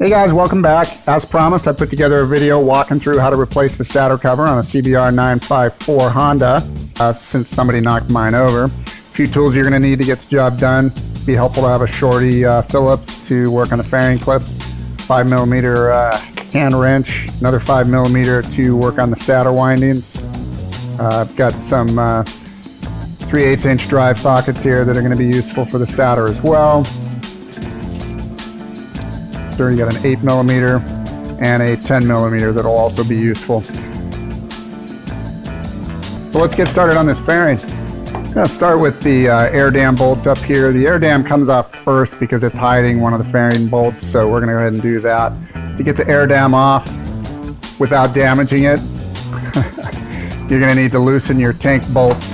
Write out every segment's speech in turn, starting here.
Hey guys, welcome back. As promised, I put together a video walking through how to replace the Stator cover on a CBR 954 Honda since somebody knocked mine over. A few tools you're going to need to get the job done. It'd be helpful to have a shorty Phillips to work on the fairing clips, 5mm hand wrench, another 5mm to work on the Stator windings. I've got some 3/8 inch drive sockets here that are going to be useful for the Stator as well. You got an 8mm and a 10mm that'll also be useful. So let's get started on this fairing. I'm going to start with the air dam bolts up here. The air dam comes off first because it's hiding one of the fairing bolts, so we're going to go ahead and do that. To get the air dam off without damaging it, you're going to need to loosen your tank bolts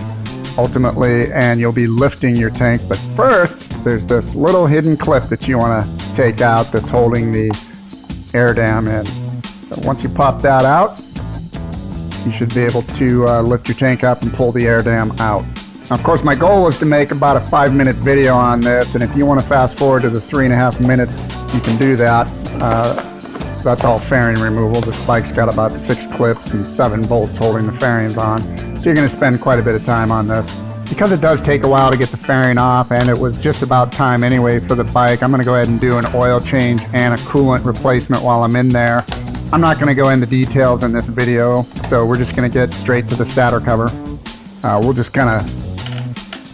ultimately, and you'll be lifting your tank. But first, there's this little hidden clip that you want to take out that's holding the air dam in. So once you pop that out, you should be able to lift your tank up and pull the air dam out. Now, of course, my goal was to make about a 5-minute video on this, and if you want to fast forward to the 3.5 minutes, you can do that. That's all fairing removal. This bike's got about 6 clips and 7 bolts holding the fairings on, so you're going to spend quite a bit of time on this. Because it does take a while to get the fairing off, and it was just about time anyway for the bike, I'm going to go ahead and do an oil change and a coolant replacement while I'm in there. I'm not going to go into details in this video, so we're just going to get straight to the Stator cover. We'll just kind of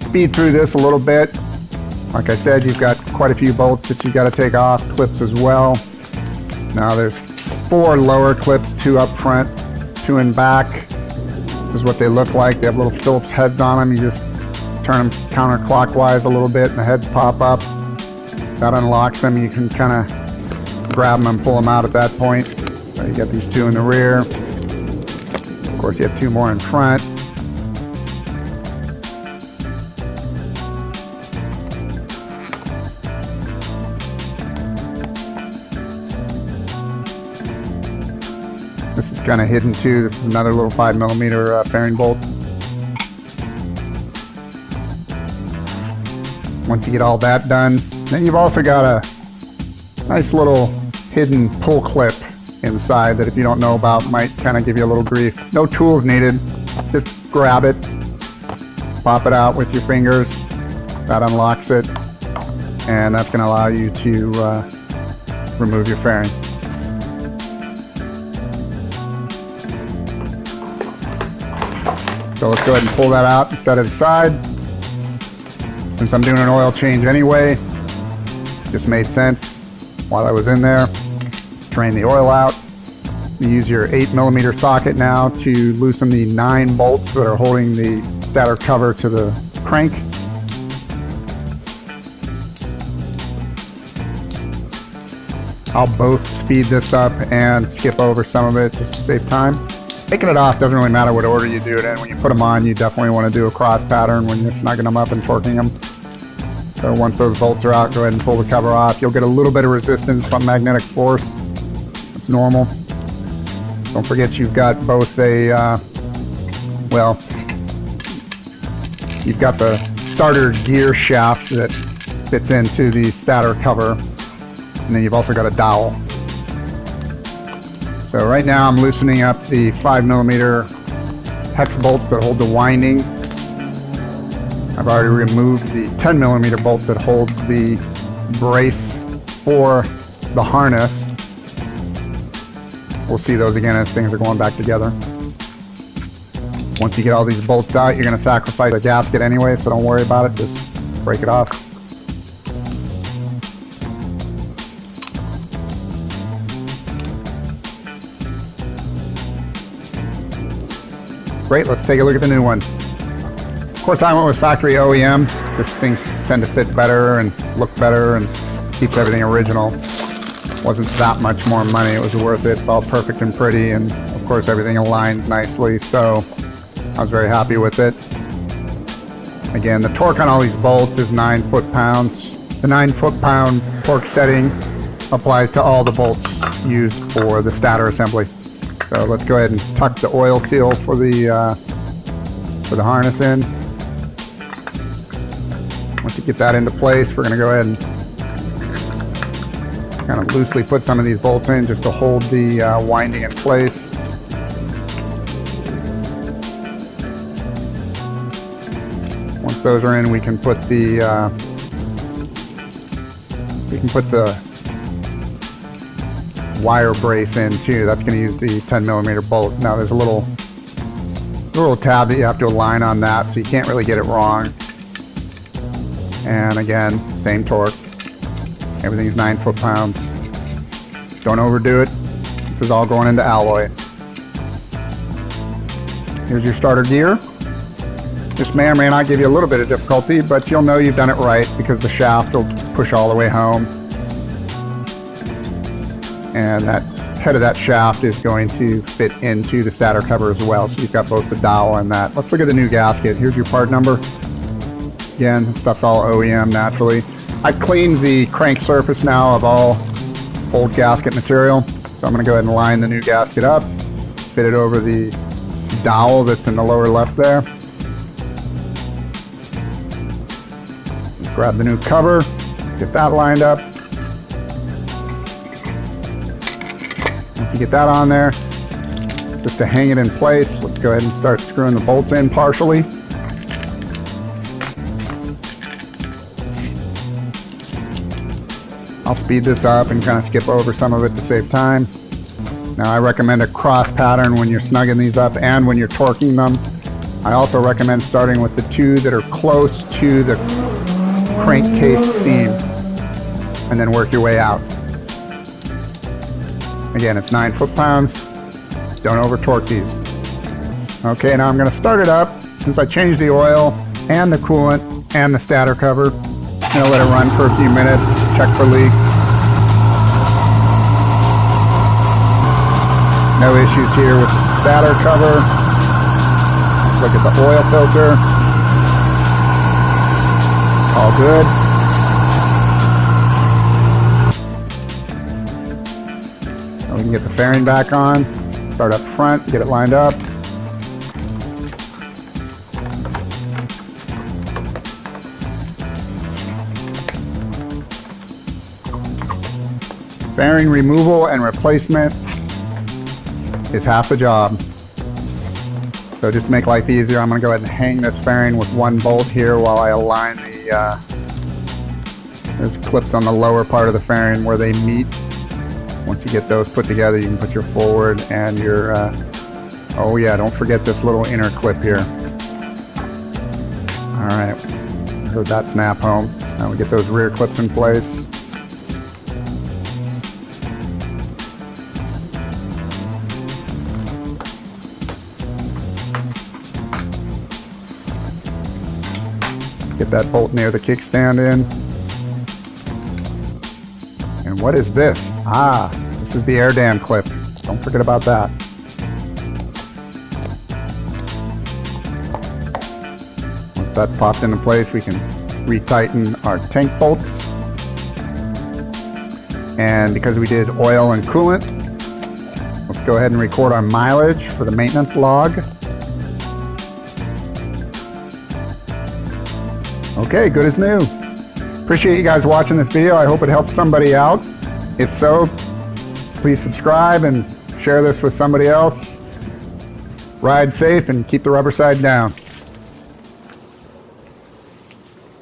speed through this a little bit. Like I said, you've got quite a few bolts that you've got to take off, clips as well. Now there's 4 lower clips, 2 up front, 2 in back. This is what they look like. They have little Phillips heads on them. You just turn them counterclockwise a little bit and the heads pop up. That unlocks them. You can kind of grab them and pull them out at that point. So you got these 2 in the rear. Of course, you have 2 more in front. This is kind of hidden too. This is another little 5mm fairing bolt. Once you get all that done, then you've also got a nice little hidden pull clip inside that, if you don't know about, might kind of give you a little grief. No tools needed. Just grab it, pop it out with your fingers. That unlocks it, and that's going to allow you to remove your fairing. So let's go ahead and pull that out and set it aside. Since I'm doing an oil change anyway, it just made sense while I was in there. Drain the oil out. You use your 8mm socket now to loosen the 9 bolts that are holding the Stator cover to the crank. I'll both speed this up and skip over some of it just to save time. Taking it off doesn't really matter what order you do it in. When you put them on, you definitely want to do a cross pattern when you're snugging them up and torquing them. So once those bolts are out, go ahead and pull the cover off. You'll get a little bit of resistance from magnetic force. It's normal. Don't forget you've got both a, you've got the starter gear shaft that fits into the Stator cover, and then you've also got a dowel. So right now I'm loosening up the 5mm hex bolts that hold the winding. I've already removed the 10mm bolt that holds the brace for the harness. We'll see those again as things are going back together. Once you get all these bolts out, you're going to sacrifice the gasket anyway, so don't worry about it, just break it off. Great, let's take a look at the new one. Of course, I went with factory OEM. Just things tend to fit better and look better and keeps everything original. Wasn't that much more money. It was worth it. It's all perfect and pretty, and of course everything aligns nicely, so I was very happy with it. Again, the torque on all these bolts is 9 foot-pounds. The 9 foot-pound torque setting applies to all the bolts used for the Stator assembly. So let's go ahead and tuck the oil seal for the harness in. Once you get that into place, we're going to go ahead and Kind of loosely put some of these bolts in just to hold the winding in place. Once those are in, we can put the wire brace in too. That's going to use the 10mm bolt. Now there's a little tab that you have to align on that, so you can't really get it wrong. And again, same torque. Everything's 9 foot-pounds. Don't overdo it. This is all going into alloy. Here's your starter gear. This may or may not give you a little bit of difficulty, but you'll know you've done it right because the shaft will push all the way home. And that head of that shaft is going to fit into the stator cover as well. So you've got both the dowel and that. Let's look at the new gasket. Here's your part number. Again, this stuff's all OEM naturally. I've cleaned the crank surface now of all old gasket material. So I'm going to go ahead and line the new gasket up, fit it over the dowel that's in the lower left there. Grab the new cover, get that lined up. Once you get that on there, just to hang it in place, let's go ahead and start screwing the bolts in partially. I'll speed this up and kind of skip over some of it to save time. Now I recommend a cross pattern when you're snugging these up and when you're torquing them. I also recommend starting with the two that are close to the crankcase seam and then work your way out. Again, it's 9 foot-pounds. Don't over torque these. Okay, now I'm going to start it up. Since I changed the oil and the coolant and the stator cover, I'm going to let it run for a few minutes, check for leaks. No issues here with the stator cover. Let's look at the oil filter. All good. Now we can get the fairing back on. Start up front, get it lined up. Fairing removal and replacement is half the job. So just to make life easier, I'm going to go ahead and hang this fairing with one bolt here while I align the there's clips on the lower part of the fairing where they meet. Once you get those put together, you can put your forward and your oh yeah, don't forget this little inner clip here. Alright, heard that snap home. Now we get those rear clips in place. Get that bolt near the kickstand in. And what is this? Ah, this is the air dam clip. Don't forget about that. Once that's popped into place, we can retighten our tank bolts. And because we did oil and coolant, let's go ahead and record our mileage for the maintenance log. Okay, good as new. Appreciate you guys watching this video. I hope it helped somebody out. If so, please subscribe and share this with somebody else. Ride safe and keep the rubber side down.